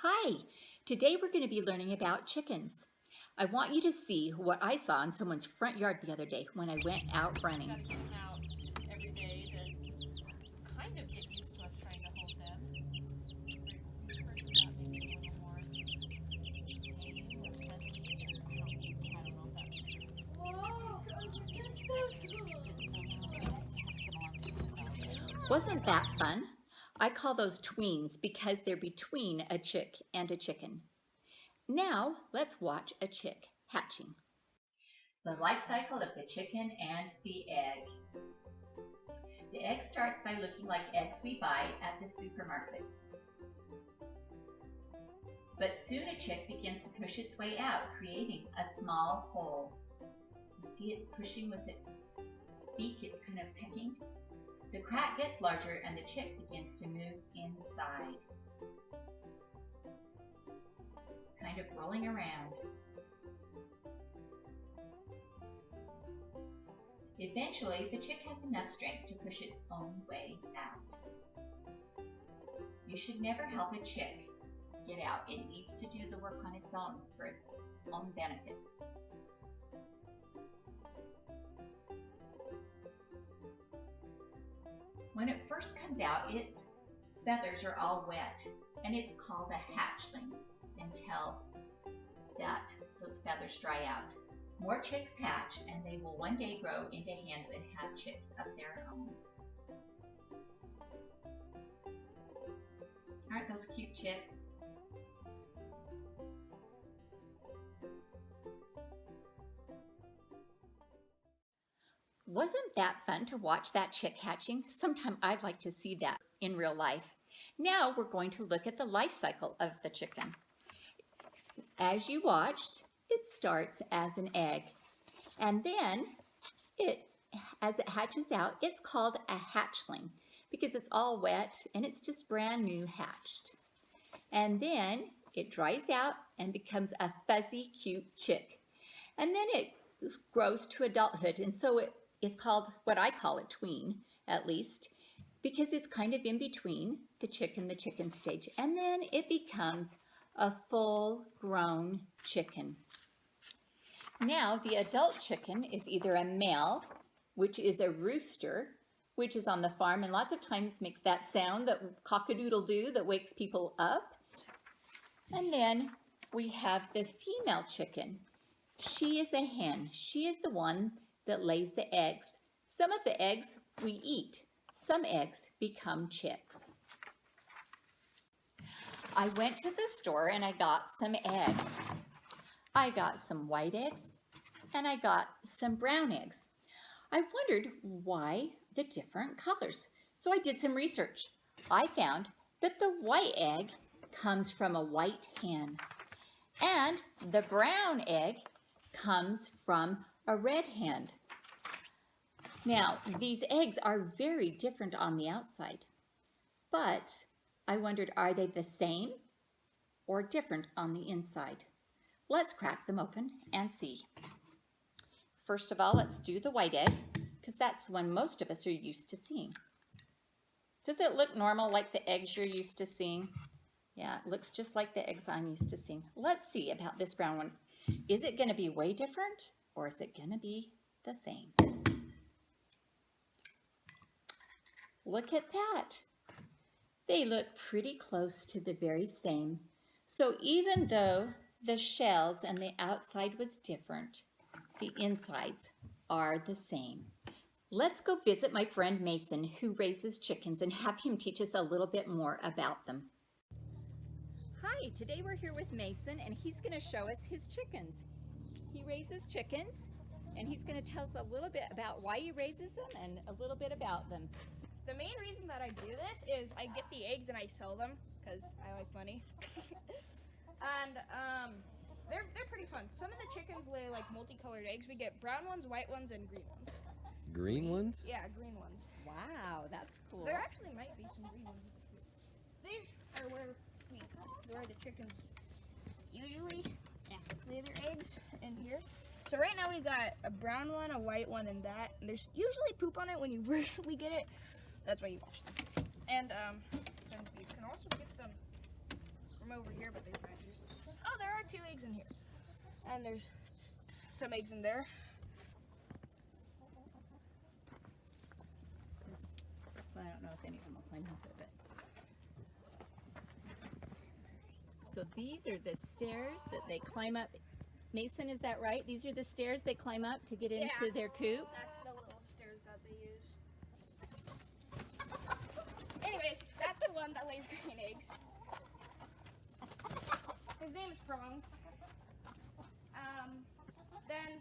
Hi, today we're going to be learning about chickens. I want you to see what I saw in someone's front yard the other day when I went out running. Gotta get them out every day to kind of get used to us trying to hold them. We've heard that makes them a little more tame or friendly, or I don't know if that's true. Wasn't that fun? I call those tweens because they're between a chick and a chicken. Now let's watch a chick hatching. The life cycle of the chicken and the egg. The egg starts by looking like eggs we buy at the supermarket. But soon a chick begins to push its way out, creating a small hole. You see it pushing with its beak, it's kind of pecking. The crack gets larger and the chick begins to move inside, kind of rolling around. Eventually, the chick has enough strength to push its own way out. You should never help a chick get out. It needs to do the work on its own for its own benefit. When it first comes out, its feathers are all wet, and it's called a hatchling until those feathers dry out. More chicks hatch, and they will one day grow into hens and have chicks of their own. Aren't those cute chicks? Wasn't that fun to watch that chick hatching? Sometime I'd like to see that in real life. Now we're going to look at the life cycle of the chicken. As you watched, it starts as an egg, and then as it hatches out, it's called a hatchling because it's all wet and it's just brand new hatched. And then it dries out and becomes a fuzzy, cute chick. And then it grows to adulthood, and so it is called, what I call a tween, at least, because it's kind of in between the chick and the chicken stage. And then it becomes a full-grown chicken. Now, the adult chicken is either a male, which is a rooster, which is on the farm and lots of times makes that sound, that cock-a-doodle-doo that wakes people up. And then we have the female chicken. She is a hen. She is the one that lays the eggs. Some of the eggs we eat. Some eggs become chicks. I went to the store and I got some eggs. I got some white eggs and I got some brown eggs. I wondered why the different colors. So I did some research. I found that the white egg comes from a white hen and the brown egg comes from a red hen. Now, these eggs are very different on the outside, but I wondered, are they the same or different on the inside? Let's crack them open and see. First of all, let's do the white egg, because that's the one most of us are used to seeing. Does it look normal like the eggs you're used to seeing? Yeah, it looks just like the eggs I'm used to seeing. Let's see about this brown one. Is it going to be way different, or is it going to be the same? Look at that. They look pretty close to the very same. So even though the shells and the outside was different, the insides are the same. Let's go visit my friend Mason, who raises chickens, and have him teach us a little bit more about them. Hi, today we're here with Mason, and he's going to show us his chickens. He raises chickens, and he's going to tell us a little bit about why he raises them and a little bit about them. The main reason that I do this is I get the eggs and I sell them because I like money. And they're pretty fun. Some of the chickens lay like multicolored eggs. We get brown ones, white ones, and green ones. Green ones? Yeah, green ones. Wow, that's cool. There actually might be some green ones. These are where the chickens usually lay their eggs in here. So right now we got a brown one, a white one, and that. And there's usually poop on it when you really get it. That's why you wash them. And you can also get them from over here. here, but there's not here. Oh, there are 2 eggs in here. And there's some eggs in there. Well, I don't know if any of them will climb up it, but. So these are the stairs that they climb up. Mason, is that right? These are the stairs they climb up to get into their coop? That's the little stairs that they use. Anyways, that's the one that lays green eggs. His name is Prong. Then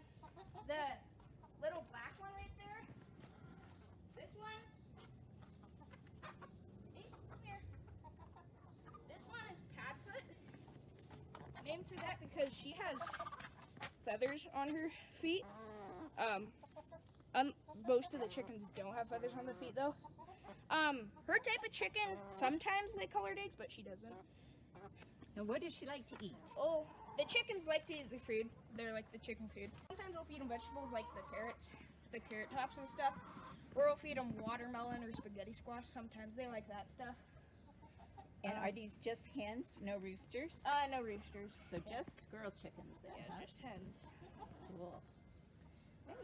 the little black one right there, this one, hey, come here. This one is Padfoot. Named for that because she has feathers on her feet. Most of the chickens don't have feathers on their feet though. Her type of chicken, sometimes they colored eggs, but she doesn't. And what does she like to eat? Oh, the chickens like to eat the food. They're like the chicken food. Sometimes we'll feed them vegetables like the carrots, the carrot tops and stuff. Or we'll feed them watermelon or spaghetti squash. Sometimes they like that stuff. And are these just hens, no roosters? No roosters. So just girl chickens then, Yeah, huh? just hens. Cool. Hey,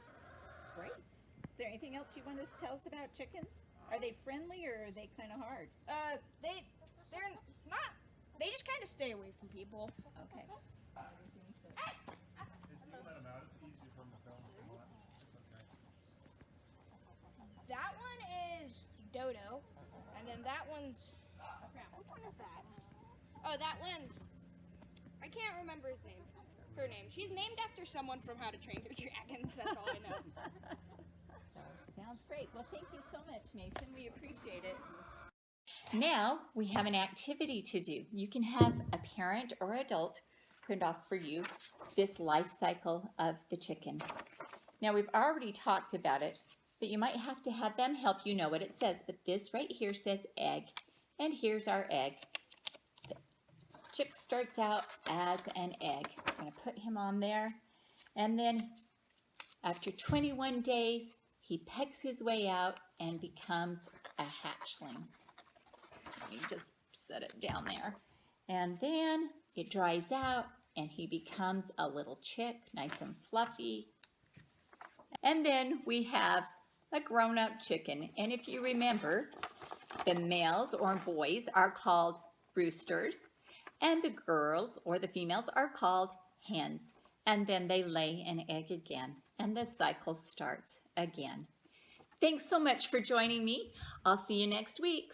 great. Is there anything else you want to tell us about chickens? Are they friendly or are they kind of hard? They're not. They just kind of stay away from people. Okay. If you let them out, it's easier for them to film if you want. It's okay. That one is Dodo, and then that one's. Crap, which one is that? Oh, that one's. I can't remember his name. Her name. She's named after someone from How to Train Your Dragons. That's all I know. So, sounds great. Well, thank you so much, Mason. We appreciate it. Now, we have an activity to do. You can have a parent or adult print off for you this life cycle of the chicken. Now, we've already talked about it, but you might have to have them help you know what it says. But this right here says egg, and here's our egg. The chick starts out as an egg. I'm going to put him on there, and then after 21 days, he pecks his way out and becomes a hatchling. You just set it down there. And then it dries out and he becomes a little chick, nice and fluffy. And then we have a grown-up chicken. And if you remember, the males or boys are called roosters and the girls or the females are called hens. And then they lay an egg again and the cycle starts again. Thanks so much for joining me. I'll see you next week.